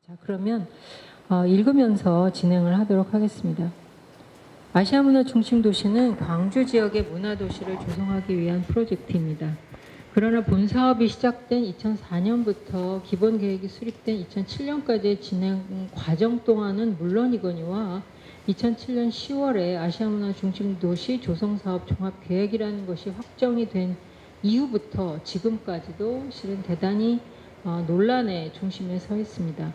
자, 그러면 읽으면서 진행을 하도록 하겠습니다. 아시아 문화 중심 도시는 광주 지역의 문화 도시를 조성하기 위한 프로젝트입니다. 그러나 본 사업이 시작된 2004년부터 기본 계획이 수립된 2007년까지의 진행 과정 동안은 물론이거니와 2007년 10월에 아시아 문화 중심 도시 조성 사업 종합 계획이라는 것이 확정이 된 이후부터 지금까지도 실은 대단히 논란의 중심에 서 있습니다.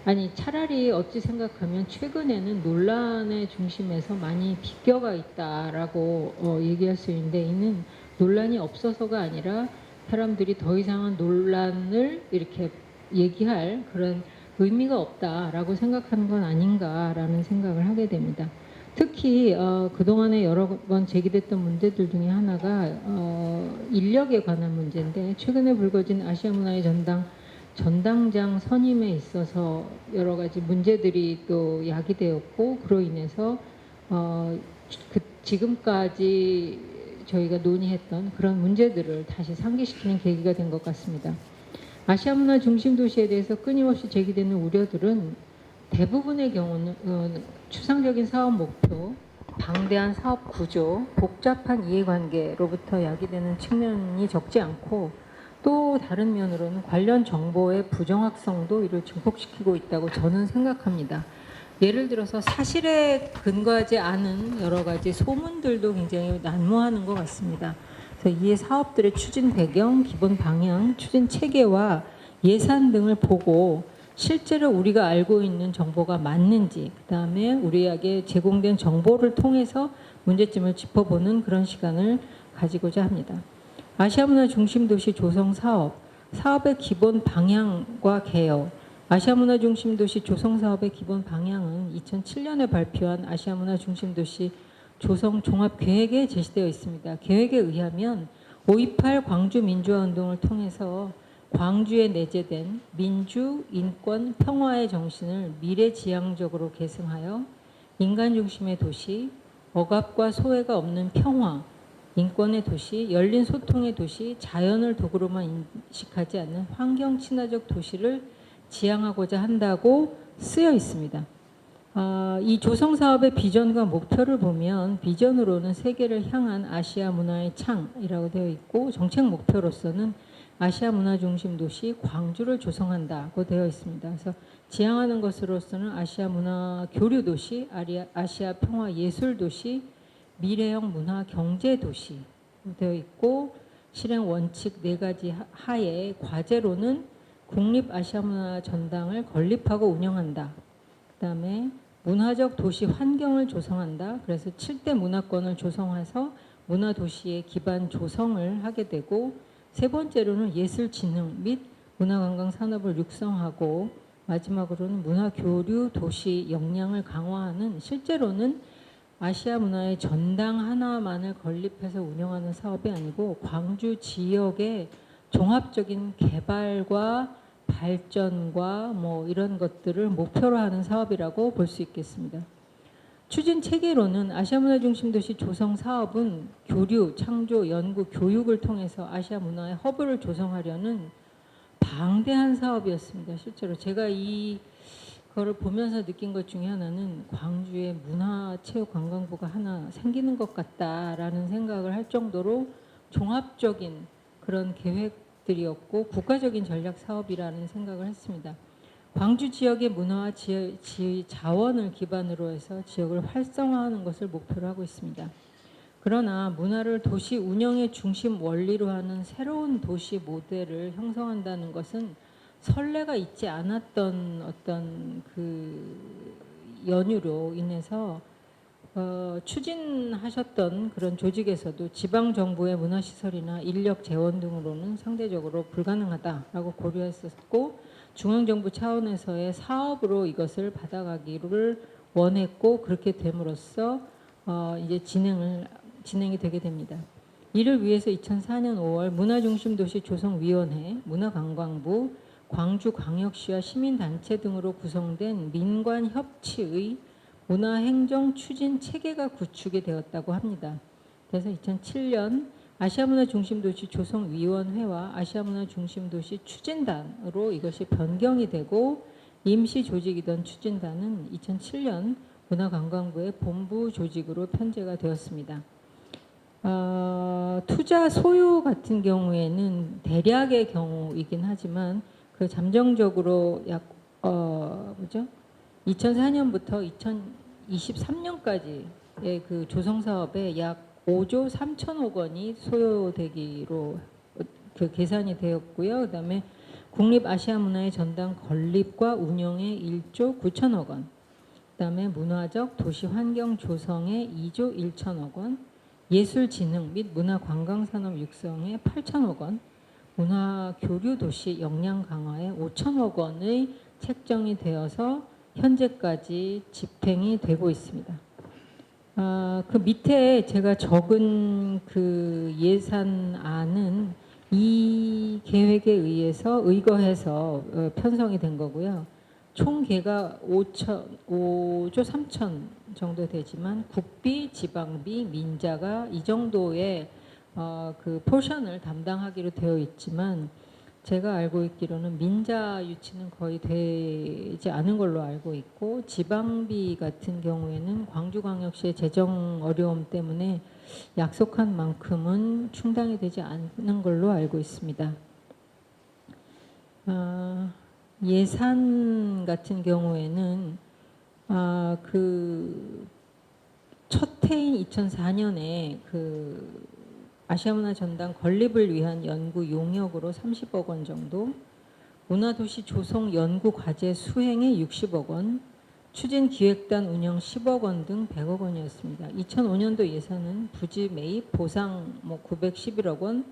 아니, 차라리 어찌 생각하면 최근에는 논란의 중심에서 많이 비껴가 있다라고 얘기할 수 있는데, 이는 논란이 없어서가 아니라 사람들이 더 이상은 논란을 이렇게 얘기할 그런 의미가 없다라고 생각하는 건 아닌가라는 생각을 하게 됩니다. 특히 그동안에 여러 번 제기됐던 문제들 중에 하나가 인력에 관한 문제인데, 최근에 불거진 아시아 문화의 전당장 선임에 있어서 여러 가지 문제들이 또 야기되었고, 그로 인해서 지금까지 저희가 논의했던 그런 문제들을 다시 상기시키는 계기가 된 것 같습니다. 아시아 문화 중심 도시에 대해서 끊임없이 제기되는 우려들은 대부분의 경우는 추상적인 사업 목표, 방대한 사업 구조, 복잡한 이해관계로부터 야기되는 측면이 적지 않고, 또 다른 면으로는 관련 정보의 부정확성도 이를 증폭시키고 있다고 저는 생각합니다. 예를 들어서 사실에 근거하지 않은 여러 가지 소문들도 굉장히 난무하는 것 같습니다. 그래서 이 사업들의 추진 배경, 기본 방향, 추진 체계와 예산 등을 보고 실제로 우리가 알고 있는 정보가 맞는지, 그다음에 우리에게 제공된 정보를 통해서 문제점을 짚어보는 그런 시간을 가지고자 합니다. 아시아 문화 중심 도시 조성 사업의 기본 방향과 개요. 아시아 문화 중심 도시 조성 사업의 기본 방향은 2007년에 발표한 아시아 문화 중심 도시 조성 종합 계획에 제시되어 있습니다. 계획에 의하면 5.28 광주 민주화 운동을 통해서 광주에 내재된 민주, 인권, 평화의 정신을 미래지향적으로 계승하여 인간 중심의 도시, 억압과 소외가 없는 평화, 인권의 도시, 열린 소통의 도시, 자연을 도구로만 인식하지 않는 환경 친화적 도시를 지향하고자 한다고 쓰여 있습니다. 이 조성 사업의 비전과 목표를 보면, 비전으로는 세계를 향한 아시아 문화의 창이라고 되어 있고, 정책 목표로서는 아시아 문화 중심 도시 광주를 조성한다고 되어 있습니다. 그래서 지향하는 것으로서는 아시아 문화 교류 도시, 아시아 평화 예술 도시, 미래형 문화 경제 도시 되어 있고, 실행 원칙 4가지 하에 과제로는 국립 아시아 문화 전당을 건립하고 운영한다. 그다음에 문화적 도시 환경을 조성한다. 그래서 7대 문화권을 조성해서 문화 도시의 기반 조성을 하게 되고, 세 번째로는 예술 진흥 및 문화관광 산업을 육성하고, 마지막으로는 문화 교류 도시 역량을 강화하는, 실제로는 아시아 문화의 전당 하나만을 건립해서 운영하는 사업이 아니고 광주 지역의 종합적인 개발과 발전과 이런 것들을 목표로 하는 사업이라고 볼 수 있겠습니다. 추진 체계로는 아시아 문화 중심 도시 조성 사업은 교류, 창조, 연구, 교육을 통해서 아시아 문화의 허브를 조성하려는 방대한 사업이었습니다. 실제로 제가 이거를 보면서 느낀 것 중에 하나는 광주에 문화체육관광부가 하나 생기는 것 같다라는 생각을 할 정도로 종합적인 그런 계획들이었고, 국가적인 전략 사업이라는 생각을 했습니다. 광주 지역의 문화와 자원을 기반으로 해서 지역을 활성화하는 것을 목표로 하고 있습니다. 그러나 문화를 도시 운영의 중심 원리로 하는 새로운 도시 모델을 형성한다는 것은 선례가 있지 않았던 어떤 그 연유로 인해서 추진하셨던 그런 조직에서도 지방 정부의 문화시설이나 인력 재원 등으로는 상대적으로 불가능하다라고 고려했었고, 중앙정부 차원에서의 사업으로 이것을 받아가기를 원했고, 그렇게 됨으로써 이제 진행이 되게 됩니다. 이를 위해서 2004년 5월 문화중심도시 조성위원회, 문화관광부, 광주광역시와 시민단체 등으로 구성된 민관협치의 문화행정 추진 체계가 구축이 되었다고 합니다. 그래서 2007년 아시아문화중심도시 조성위원회와 아시아문화중심도시 추진단으로 이것이 변경이 되고, 임시 조직이던 추진단은 2007년 문화관광부의 본부 조직으로 편제가 되었습니다. 투자 소요 같은 경우에는 대략의 경우이긴 하지만 그 잠정적으로 약 2004년부터 2023년까지의 그 조성 사업에 약 5조 3천억 원이 소요되기로 그 계산이 되었고요. 그다음에 국립 아시아 문화의 전당 건립과 운영에 1조 9천억 원, 그다음에 문화적 도시 환경 조성에 2조 1천억 원, 예술 진흥 및 문화 관광 산업 육성에 8천억 원, 문화 교류 도시 역량 강화에 5천억 원의 책정이 되어서 현재까지 집행이 되고 있습니다. 그 밑에 제가 적은 그 예산안은 이 계획에 의해서 의거해서 편성이 된 거고요. 총 개가 5조 3천 정도 되지만 국비, 지방비, 민자가 이 정도의 그 포션을 담당하기로 되어 있지만 제가 알고 있기로는 민자 유치는 거의 되지 않은 걸로 알고 있고 지방비 같은 경우에는 광주광역시의 재정 어려움 때문에 약속한 만큼은 충당이 되지 않는 걸로 알고 있습니다. 예산 같은 경우에는 그 첫 해인 2004년에 그 아시아문화 전당 건립을 위한 연구 용역으로 30억 원 정도, 문화도시 조성 연구 과제 수행에 60억 원, 추진 기획단 운영 10억 원 등 100억 원이었습니다. 2005년도 예산은 부지 매입 보상 911억 원,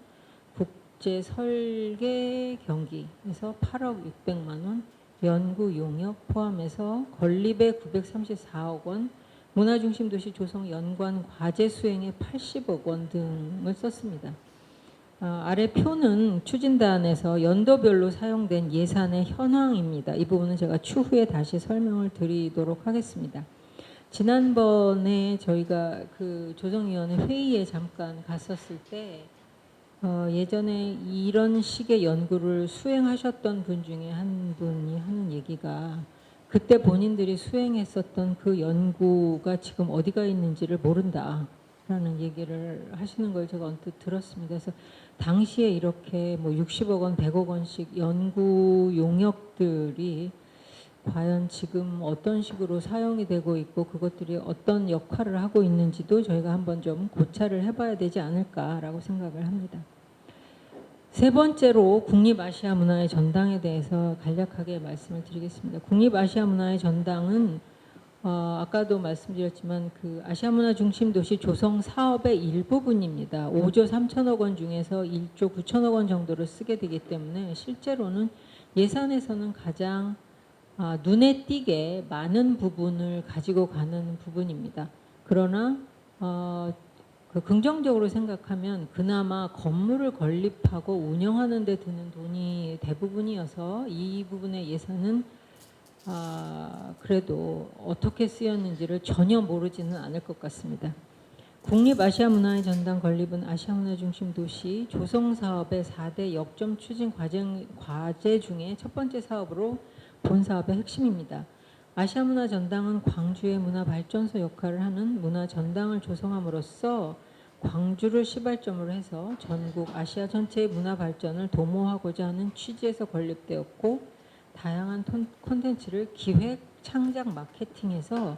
국제 설계 경기에서 8억 600만 원, 연구 용역 포함해서 건립에 934억 원, 문화중심 도시 조성 연관 과제 수행에 80억 원 등을 썼습니다. 아래 표는 추진단에서 연도별로 사용된 예산의 현황입니다. 이 부분은 제가 추후에 다시 설명을 드리도록 하겠습니다. 지난번에 저희가 그 조정위원회 회의에 잠깐 갔었을 때 예전에 이런 식의 연구를 수행하셨던 분 중에 한 분이 하는 얘기가 그때 본인들이 수행했었던 그 연구가 지금 어디가 있는지를 모른다라는 얘기를 하시는 걸 제가 언뜻 들었습니다. 그래서 당시에 이렇게 60억 원, 100억 원씩 연구 용역들이 과연 지금 어떤 식으로 사용이 되고 있고 그것들이 어떤 역할을 하고 있는지도 저희가 한번 좀 고찰을 해봐야 되지 않을까라고 생각을 합니다. 세 번째로 국립아시아문화의 전당에 대해서 간략하게 말씀을 드리겠습니다. 국립아시아문화의 전당은 아까도 말씀드렸지만 그 아시아문화 중심 도시 조성 사업의 일부분입니다. 5조 3천억 원 중에서 1조 9천억 원 정도를 쓰게 되기 때문에 실제로는 예산에서는 가장 눈에 띄게 많은 부분을 가지고 가는 부분입니다. 그러나 그 긍정적으로 생각하면 그나마 건물을 건립하고 운영하는 데 드는 돈이 대부분이어서 이 부분의 예산은 그래도 어떻게 쓰였는지를 전혀 모르지는 않을 것 같습니다. 국립아시아문화의 전당 건립은 아시아문화 중심 도시 조성 사업의 4대 역점 추진 과제 중에 첫 번째 사업으로 본 사업의 핵심입니다. 아시아문화 전당은 광주의 문화발전소 역할을 하는 문화 전당을 조성함으로써 광주를 시발점으로 해서 전국 아시아 전체의 문화 발전을 도모하고자 하는 취지에서 건립되었고 다양한 콘텐츠를 기획, 창작, 마케팅해서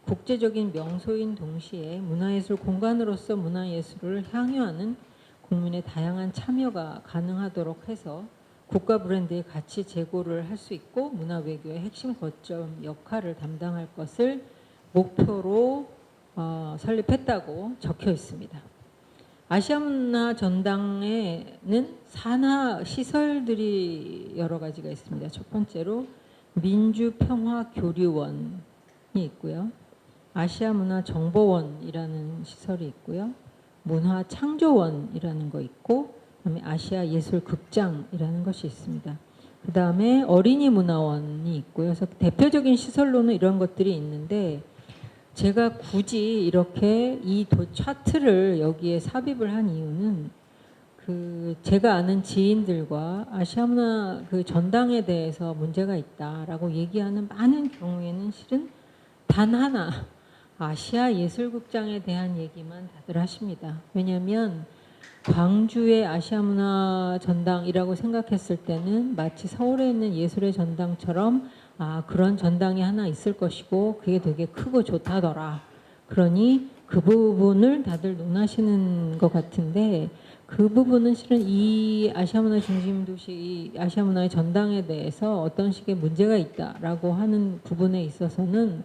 국제적인 명소인 동시에 문화예술 공간으로서 문화예술을 향유하는 국민의 다양한 참여가 가능하도록 해서 국가 브랜드의 가치 제고를 할 수 있고 문화 외교의 핵심 거점 역할을 담당할 것을 목표로 설립했다고 적혀 있습니다. 아시아문화 전당에는 산하 시설들이 여러 가지가 있습니다. 첫 번째로 민주평화교류원이 있고요. 아시아문화정보원이라는 시설이 있고요. 문화창조원이라는 거 있고 그다음에 아시아예술극장이라는 것이 있습니다. 그 다음에 어린이문화원이 있고요. 그래서 대표적인 시설로는 이런 것들이 있는데 제가 굳이 이렇게 이 차트를 여기에 삽입을 한 이유는 제가 아는 지인들과 아시아문화 그 전당에 대해서 문제가 있다라고 얘기하는 많은 경우에는 실은 단 하나 아시아 예술극장에 대한 얘기만 다들 하십니다. 왜냐하면 광주의 아시아문화 전당이라고 생각했을 때는 마치 서울에 있는 예술의 전당처럼 그런 전당이 하나 있을 것이고 그게 되게 크고 좋다더라. 그러니 그 부분을 다들 논하시는 것 같은데 그 부분은 실은 이 아시아문화 중심도시, 이 아시아문화의 전당에 대해서 어떤 식의 문제가 있다라고 하는 부분에 있어서는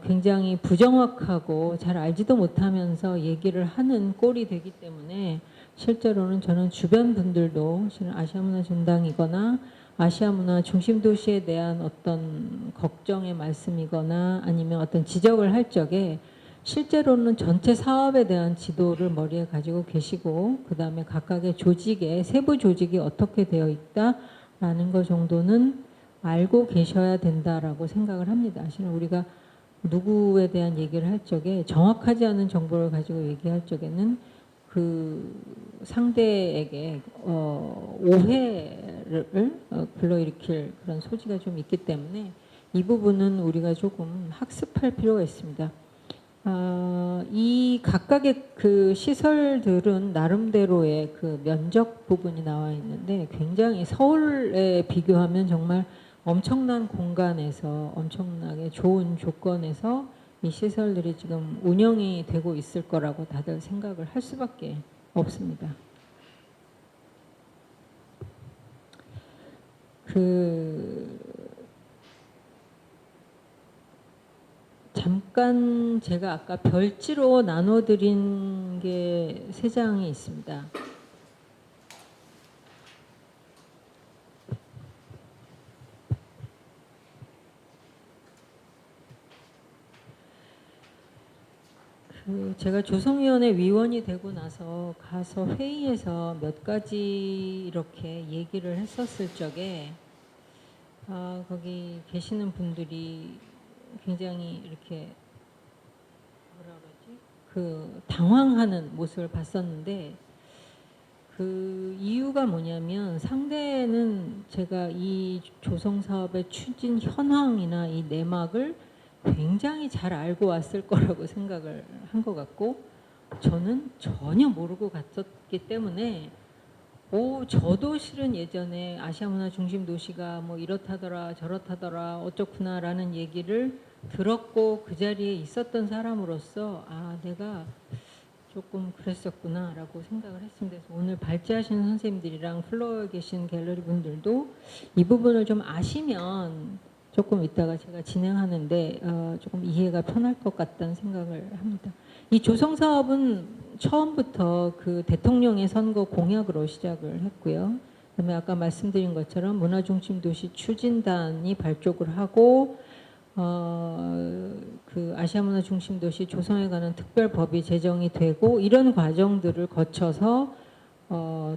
굉장히 부정확하고 잘 알지도 못하면서 얘기를 하는 꼴이 되기 때문에 실제로는 저는 주변 분들도 실은 아시아문화 전당이거나 아시아문화 중심도시에 대한 어떤 걱정의 말씀이거나 아니면 어떤 지적을 할 적에 실제로는 전체 사업에 대한 지도를 머리에 가지고 계시고 그 다음에 각각의 조직에 세부 조직이 어떻게 되어 있다라는 것 정도는 알고 계셔야 된다라고 생각을 합니다. 실은 우리가 누구에 대한 얘기를 할 적에 정확하지 않은 정보를 가지고 얘기할 적에는 그 상대에게 오해를 불러일으킬 그런 소지가 좀 있기 때문에 이 부분은 우리가 조금 학습할 필요가 있습니다. 이 각각의 그 시설들은 나름대로의 그 면적 부분이 나와 있는데 굉장히 서울에 비교하면 정말 엄청난 공간에서 엄청나게 좋은 조건에서 이 시설들이 지금 운영이 되고 있을 거라고 다들 생각을 할 수밖에 없습니다. 잠깐 제가 아까 별지로 나눠드린 게 3장이 있습니다. 제가 조성위원회 위원이 되고 나서 가서 회의에서 몇 가지 이렇게 얘기를 했었을 적에 거기 계시는 분들이 굉장히 이렇게 뭐라 그러지? 당황하는 모습을 봤었는데 그 이유가 뭐냐면 상대는 제가 이 조성 사업의 추진 현황이나 이 내막을 굉장히 잘 알고 왔을 거라고 생각을 한 것 같고 저는 전혀 모르고 갔었기 때문에 저도 실은 예전에 아시아문화 중심도시가 뭐 이렇다더라 저렇다더라 어쩌구나라는 얘기를 들었고 그 자리에 있었던 사람으로서 내가 조금 그랬었구나라고 생각을 했습니다. 그래서 오늘 발제하시는 선생님들이랑 플로어에 계신 갤러리 분들도 이 부분을 좀 아시면 조금 이따가 제가 진행하는데 조금 이해가 편할 것 같다는 생각을 합니다. 이 조성 사업은 처음부터 그 대통령의 선거 공약으로 시작을 했고요. 그다음에 아까 말씀드린 것처럼 문화중심도시 추진단이 발족을 하고 그 아시아문화 중심도시 조성에 관한 특별법이 제정이 되고 이런 과정들을 거쳐서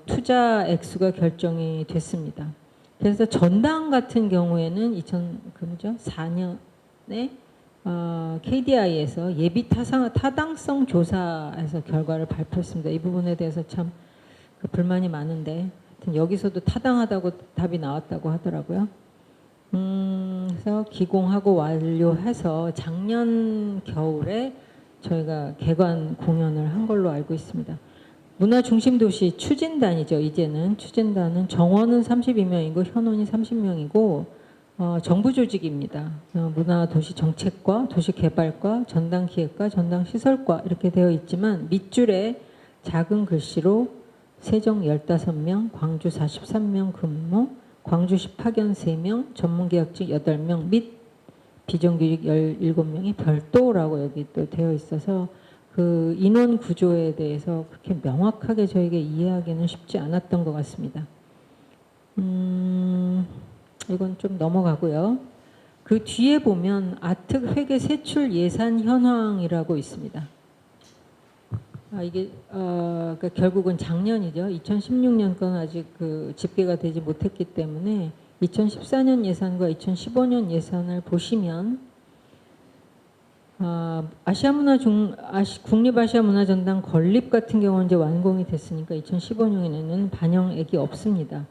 투자 액수가 결정이 됐습니다. 그래서 전당 같은 경우에는 2004년에 KDI에서 예비 타당성 조사에서 결과를 발표했습니다. 이 부분에 대해서 참 불만이 많은데 하여튼 여기서도 타당하다고 답이 나왔다고 하더라고요. 그래서 기공하고 완료해서 작년 겨울에 저희가 개관 공연을 한 걸로 알고 있습니다. 문화중심도시 추진단이죠. 이제는 추진단은 정원은 32명이고 현원이 30명이고 정부 조직입니다. 문화도시정책과 도시개발과 전당기획과 전당시설과 이렇게 되어 있지만 밑줄에 작은 글씨로 세종 15명, 광주 43명 근무, 광주시 파견 3명, 전문계약직 8명 및 비정규직 17명이 별도라고 여기 또 되어 있어서 그 인원 구조에 대해서 그렇게 명확하게 저에게 이해하기는 쉽지 않았던 것 같습니다. 이건 좀 넘어가고요. 그 뒤에 보면 아특 회계 세출 예산 현황이라고 있습니다. 이게 그러니까 결국은 작년이죠. 2016년 건 아직 그 집계가 되지 못했기 때문에 2014년 예산과 2015년 예산을 보시면 국립아시아문화전당 건립 같은 경우는 이제 완공이 됐으니까 2015년에는 반영액이 없습니다.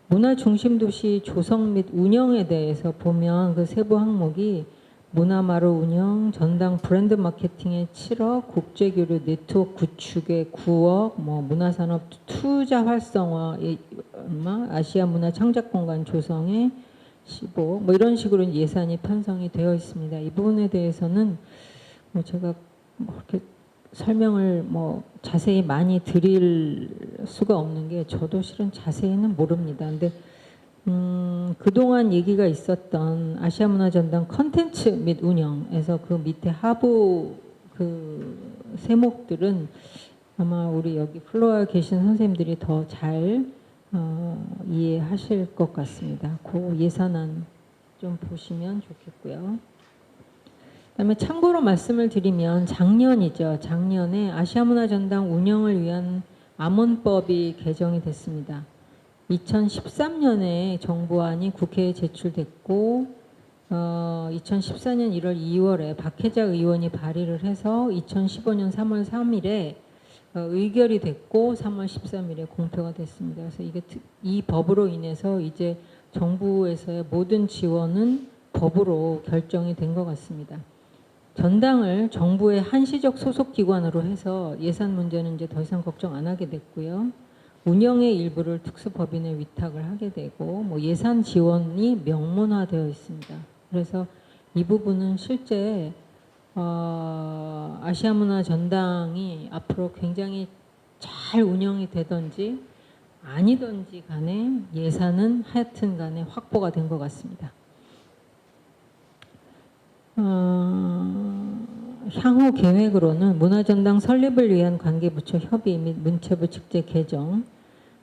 문화중심도시 조성 및 운영에 대해서 보면 그 세부 항목이 문화마루 운영, 전당 브랜드 마케팅에 7억, 국제교류 네트워크 구축에 9억, 뭐 문화산업 투자 활성화, 아시아 문화 창작공간 조성에 15억, 뭐 이런 식으로 예산이 편성이 되어 있습니다. 이 부분에 대해서는 뭐 제가 그렇게 설명을 뭐 자세히 많이 드릴 수가 없는 게 저도 실은 자세히는 모릅니다. 근데 그동안 얘기가 있었던 아시아문화전당 컨텐츠 및 운영에서 그 밑에 하부 그 세목들은 아마 우리 여기 플로어에 계신 선생님들이 더 잘 이해하실 것 같습니다. 그 예산안 좀 보시면 좋겠고요. 그다음에 참고로 말씀을 드리면 작년이죠. 작년에 아시아문화전당 운영을 위한 암원법이 개정이 됐습니다. 2013년에 정부안이 국회에 제출됐고 2014년 1월 2월에 박혜자 의원이 발의를 해서 2015년 3월 3일에 의결이 됐고 3월 13일에 공표가 됐습니다. 그래서 이 법으로 인해서 이제 정부에서의 모든 지원은 법으로 결정이 된 것 같습니다. 전당을 정부의 한시적 소속 기관으로 해서 예산 문제는 이제 더 이상 걱정 안 하게 됐고요. 운영의 일부를 특수법인에 위탁을 하게 되고 뭐 예산 지원이 명문화되어 있습니다. 그래서 이 부분은 실제 아시아문화전당이 앞으로 굉장히 잘 운영이 되든지 아니든지 간에 예산은 하여튼 간에 확보가 된 것 같습니다. 향후 계획으로는 문화전당 설립을 위한 관계부처 협의 및 문체부 직제 개정,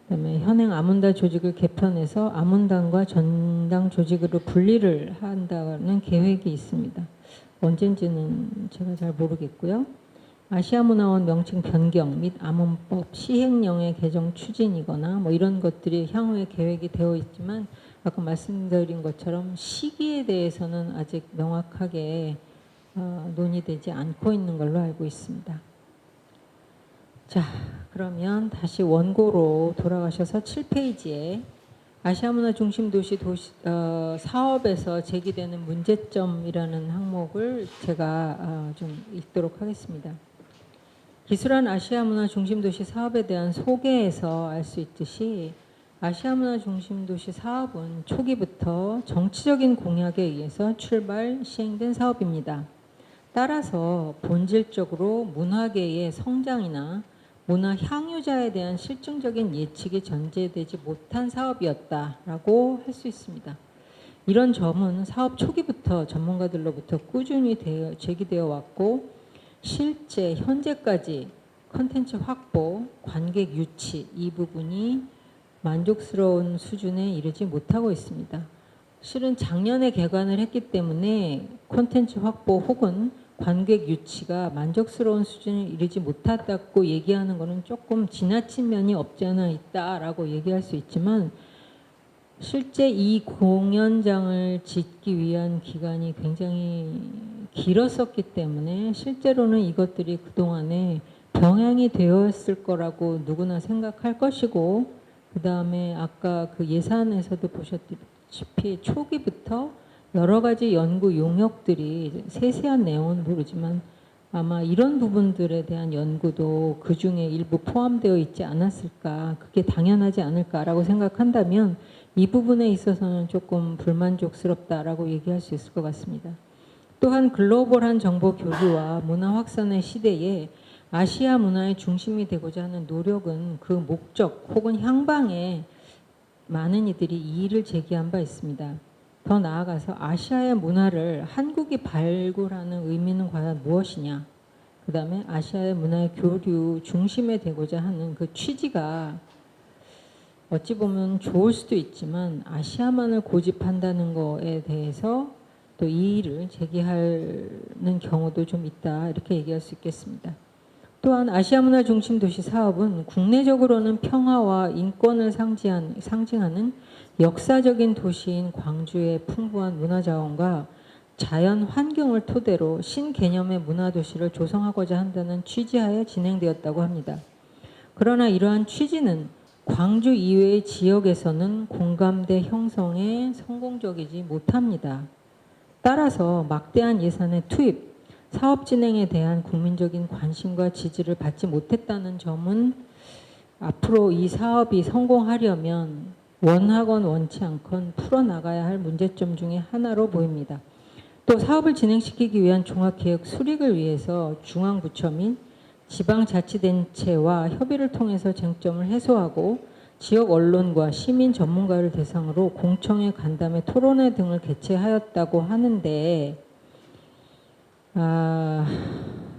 그다음에 현행 아문다 조직을 개편해서 아문당과 전당 조직으로 분리를 한다는 계획이 있습니다. 언젠지는 제가 잘 모르겠고요. 아시아문화원 명칭 변경 및 아문법 시행령의 개정 추진이거나 뭐 이런 것들이 향후에 계획이 되어 있지만 아까 말씀드린 것처럼 시기에 대해서는 아직 명확하게 논의되지 않고 있는 걸로 알고 있습니다. 자, 그러면 다시 원고로 돌아가셔서 7페이지에 아시아문화중심도시 사업에서 제기되는 문제점이라는 항목을 제가 좀 읽도록 하겠습니다. 기술한 아시아문화중심도시 사업에 대한 소개에서 알 수 있듯이 아시아문화중심도시 사업은 초기부터 정치적인 공약에 의해서 출발, 시행된 사업입니다. 따라서 본질적으로 문화계의 성장이나 문화 향유자에 대한 실증적인 예측이 전제되지 못한 사업이었다라고 할 수 있습니다. 이런 점은 사업 초기부터 전문가들로부터 꾸준히 제기되어 왔고 실제 현재까지 컨텐츠 확보, 관객 유치 이 부분이 만족스러운 수준에 이르지 못하고 있습니다. 실은 작년에 개관을 했기 때문에 콘텐츠 확보 혹은 관객 유치가 만족스러운 수준에 이르지 못했다고 얘기하는 것은 조금 지나친 면이 없지 않아 있다라고 얘기할 수 있지만 실제 이 공연장을 짓기 위한 기간이 굉장히 길었었기 때문에 실제로는 이것들이 그동안에 병행이 되었을 거라고 누구나 생각할 것이고 그 다음에 아까 그 예산에서도 보셨다시피 초기부터 여러 가지 연구 용역들이 세세한 내용은 모르지만 아마 이런 부분들에 대한 연구도 그 중에 일부 포함되어 있지 않았을까, 그게 당연하지 않을까라고 생각한다면 이 부분에 있어서는 조금 불만족스럽다라고 얘기할 수 있을 것 같습니다. 또한 글로벌한 정보 교류와 문화 확산의 시대에 아시아 문화의 중심이 되고자 하는 노력은 그 목적 혹은 향방에 많은 이들이 이의를 제기한 바 있습니다. 더 나아가서 아시아의 문화를 한국이 발굴하는 의미는 과연 무엇이냐? 그 다음에 아시아의 문화의 교류 중심에 되고자 하는 그 취지가 어찌 보면 좋을 수도 있지만 아시아만을 고집한다는 거에 대해서 또 이의를 제기하는 경우도 좀 있다 이렇게 얘기할 수 있겠습니다. 또한 아시아문화 중심 도시 사업은 국내적으로는 평화와 인권을 상징하는 역사적인 도시인 광주의 풍부한 문화자원과 자연 환경을 토대로 신개념의 문화도시를 조성하고자 한다는 취지하에 진행되었다고 합니다. 그러나 이러한 취지는 광주 이외의 지역에서는 공감대 형성에 성공적이지 못합니다. 따라서 막대한 예산의 투입, 사업 진행에 대한 국민적인 관심과 지지를 받지 못했다는 점은 앞으로 이 사업이 성공하려면 원하건 원치 않건 풀어나가야 할 문제점 중에 하나로 보입니다. 또 사업을 진행시키기 위한 종합계획 수립을 위해서 중앙부처 및 지방자치단체와 협의를 통해서 쟁점을 해소하고 지역 언론과 시민 전문가를 대상으로 공청회, 간담회, 토론회 등을 개최하였다고 하는데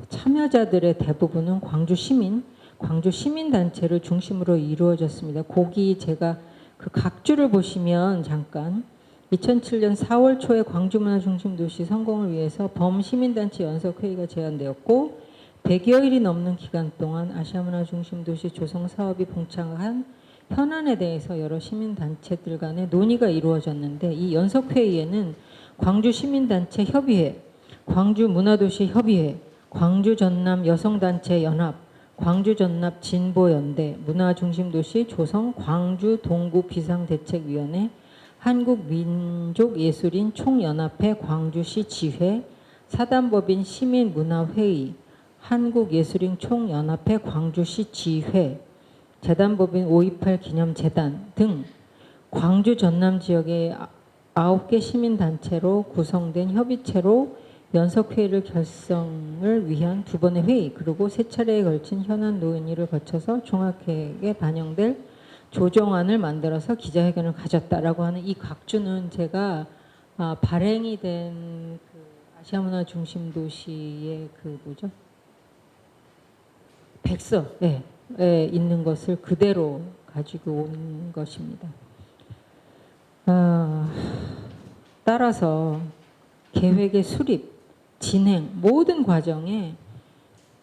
참여자들의 대부분은 광주 시민단체를 중심으로 이루어졌습니다. 거기 제가 그 각주를 보시면 잠깐 2007년 4월 초에 광주문화중심도시 성공을 위해서 범시민단체 연석회의가 제안되었고 100여일이 넘는 기간 동안 아시아문화중심도시 조성 사업이 봉착한 현안에 대해서 여러 시민단체들 간의 논의가 이루어졌는데 이 연석회의에는 광주시민단체 협의회, 광주문화도시 협의회, 광주전남 여성단체 연합, 광주전남 진보연대, 문화중심도시 조성 광주 동구 비상대책위원회, 한국민족예술인 총연합회 광주시 지회, 사단법인 시민문화회의, 한국예술인 총연합회 광주시 지회, 재단법인 5.28 기념재단 등 광주 전남 지역의 9개 시민단체로 구성된 협의체로 연석회의를 결성을 위한 두 번의 회의 그리고 세 차례에 걸친 현안 논의를 거쳐서 종합계획에 반영될 조정안을 만들어서 기자회견을 가졌다라고 하는 이 각주는 제가 발행이 된 그 아시아문화중심도시의 그 뭐죠? 백서에 있는 것을 그대로 가지고 온 것입니다. 따라서 계획의 수립, 진행 모든 과정에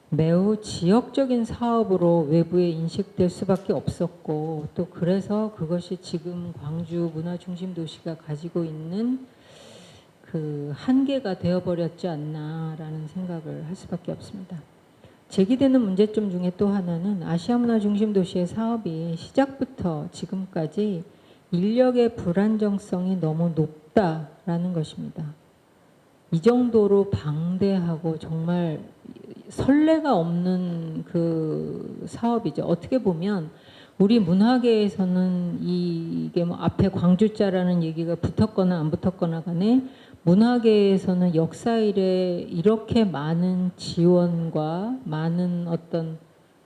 매우 지역적인 사업으로 외부에 인식될 수밖에 없었고 또 그래서 그것이 지금 광주 문화중심도시가 가지고 있는 그 한계가 되어버렸지 않나라는 생각을 할 수밖에 없습니다. 제기되는 문제점 중에 또 하나는 아시아문화중심도시의 사업이 시작부터 지금까지 인력의 불안정성이 너무 높다라는 것입니다. 이 정도로 방대하고 정말 선례가 없는 그 사업이죠. 어떻게 보면 우리 문화계에서는 이게 뭐 앞에 광주자라는 얘기가 붙었거나 안 붙었거나 간에 문화계에서는 역사 이래 이렇게 많은 지원과 많은 어떤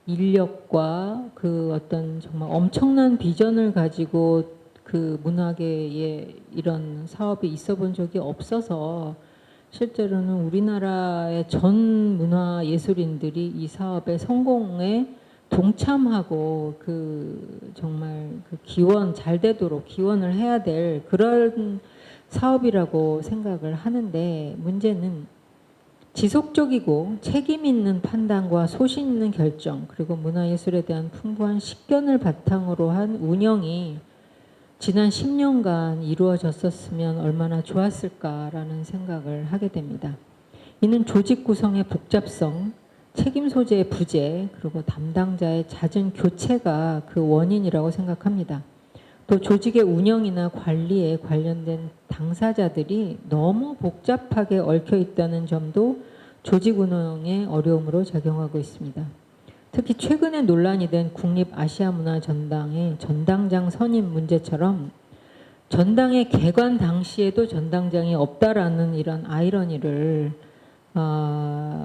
인력과 그 어떤 정말 엄청난 비전을 가지고 그 문화계에 이런 사업이 있어 본 적이 없어서 실제로는 우리나라의 전 문화예술인들이 이 사업의 성공에 동참하고 그 정말 그 기원 잘 되도록 기원을 해야 될 그런 사업이라고 생각을 하는데 문제는 지속적이고 책임 있는 판단과 소신 있는 결정 그리고 문화예술에 대한 풍부한 식견을 바탕으로 한 운영이 지난 10년간 이루어졌었으면 얼마나 좋았을까라는 생각을 하게 됩니다. 이는 조직 구성의 복잡성, 책임 소재의 부재, 그리고 담당자의 잦은 교체가 그 원인이라고 생각합니다. 또 조직의 운영이나 관리에 관련된 당사자들이 너무 복잡하게 얽혀 있다는 점도 조직 운영의 어려움으로 작용하고 있습니다. 특히 최근에 논란이 된 국립아시아문화전당의 전당장 선임 문제처럼 전당의 개관 당시에도 전당장이 없다라는 이런 아이러니를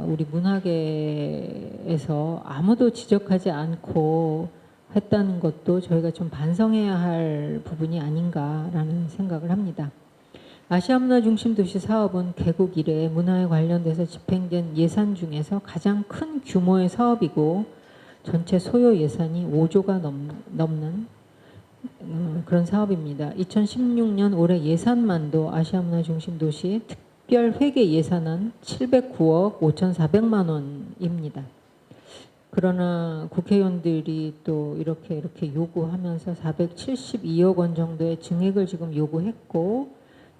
우리 문화계에서 아무도 지적하지 않고 했다는 것도 저희가 좀 반성해야 할 부분이 아닌가라는 생각을 합니다. 아시아문화중심도시 사업은 개국 이래 문화에 관련돼서 집행된 예산 중에서 가장 큰 규모의 사업이고 전체 소요 예산이 5조가 넘는 그런 사업입니다. 2016년 올해 예산만도 아시아문화중심도시 특별회계 예산은 709억 5,400만 원입니다. 그러나 국회의원들이 또 이렇게 요구하면서 472억 원 정도의 증액을 지금 요구했고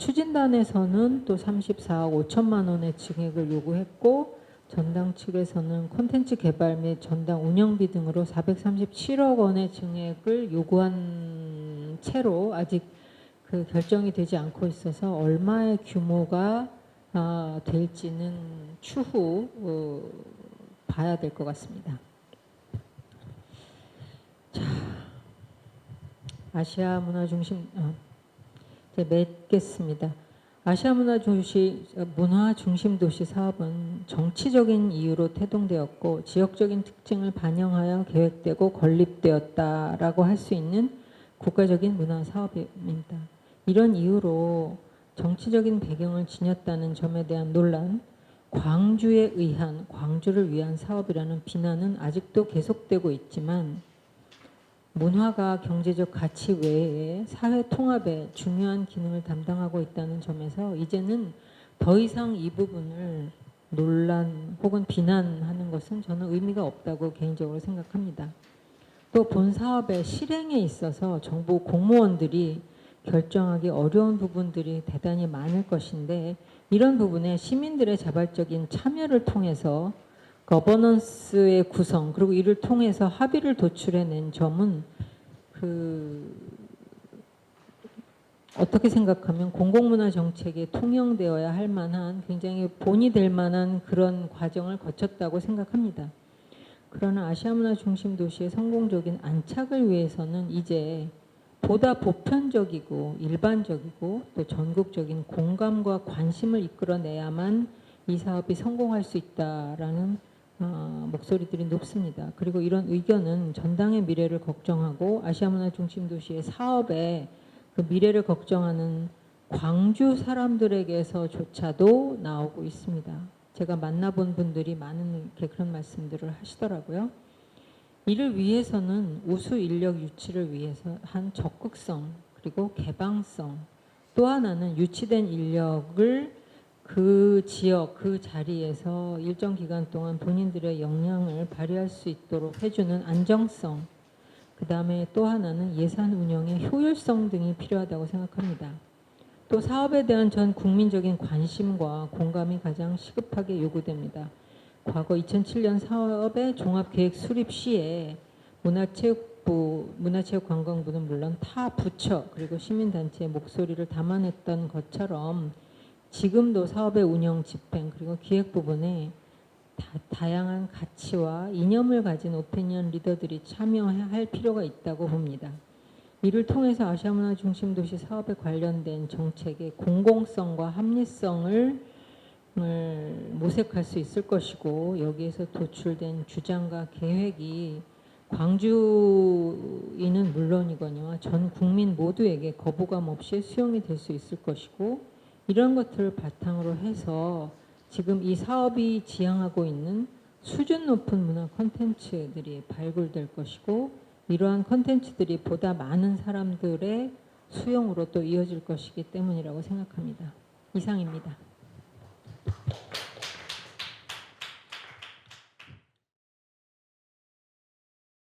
추진단에서는 또 34억 5천만 원의 증액을 요구했고 전당 측에서는 콘텐츠 개발 및 전당 운영비 등으로 437억 원의 증액을 요구한 채로 아직 그 결정이 되지 않고 있어서 얼마의 규모가 될지는 추후 봐야 될 것 같습니다. 자, 아시아 문화 중심 이제 맺겠습니다. 아시아 문화 중심 도시 사업은 정치적인 이유로 태동되었고 지역적인 특징을 반영하여 계획되고 건립되었다라고 할 수 있는 국가적인 문화 사업입니다. 이런 이유로 정치적인 배경을 지녔다는 점에 대한 논란, 광주를 위한 사업이라는 비난은 아직도 계속되고 있지만 문화가 경제적 가치 외에 사회 통합에 중요한 기능을 담당하고 있다는 점에서 이제는 더 이상 이 부분을 논란 혹은 비난하는 것은 저는 의미가 없다고 개인적으로 생각합니다. 또 본 사업의 실행에 있어서 정부 공무원들이 결정하기 어려운 부분들이 대단히 많을 것인데 이런 부분에 시민들의 자발적인 참여를 통해서 거버넌스의 구성 그리고 이를 통해서 합의를 도출해낸 점은 어떻게 생각하면 공공문화 정책에 통용되어야 할 만한 굉장히 본이 될 만한 그런 과정을 거쳤다고 생각합니다. 그러나 아시아 문화 중심 도시의 성공적인 안착을 위해서는 이제 보다 보편적이고 일반적이고 또 전국적인 공감과 관심을 이끌어내야만 이 사업이 성공할 수 있다라는 목소리들이 높습니다. 그리고 이런 의견은 전당의 미래를 걱정하고 아시아 문화 중심 도시의 사업의 그 미래를 걱정하는 광주 사람들에게서조차도 나오고 있습니다. 제가 만나본 분들이 많은 그런 말씀들을 하시더라고요. 이를 위해서는 우수 인력 유치를 위해서 한 적극성 그리고 개방성 또 하나는 유치된 인력을 그 지역 그 자리에서 일정 기간 동안 본인들의 역량을 발휘할 수 있도록 해주는 안정성 그 다음에 또 하나는 예산 운영의 효율성 등이 필요하다고 생각합니다. 또 사업에 대한 전 국민적인 관심과 공감이 가장 시급하게 요구됩니다. 과거 2007년 사업의 종합계획 수립 시에 문화체육관광부는 물론 타 부처 그리고 시민단체의 목소리를 담아냈던 것처럼 지금도 사업의 운영 집행 그리고 기획 부분에 다양한 가치와 이념을 가진 오피니언 리더들이 참여할 필요가 있다고 봅니다. 이를 통해서 아시아 문화 중심 도시 사업에 관련된 정책의 공공성과 합리성을 모색할 수 있을 것이고 여기에서 도출된 주장과 계획이 광주인은 물론이거니와 전 국민 모두에게 거부감 없이 수용이 될 수 있을 것이고 이런 것들을 바탕으로 해서 지금 이 사업이 지향하고 있는 수준 높은 문화 콘텐츠들이 발굴될 것이고 이러한 콘텐츠들이 보다 많은 사람들의 수용으로 또 이어질 것이기 때문이라고 생각합니다. 이상입니다.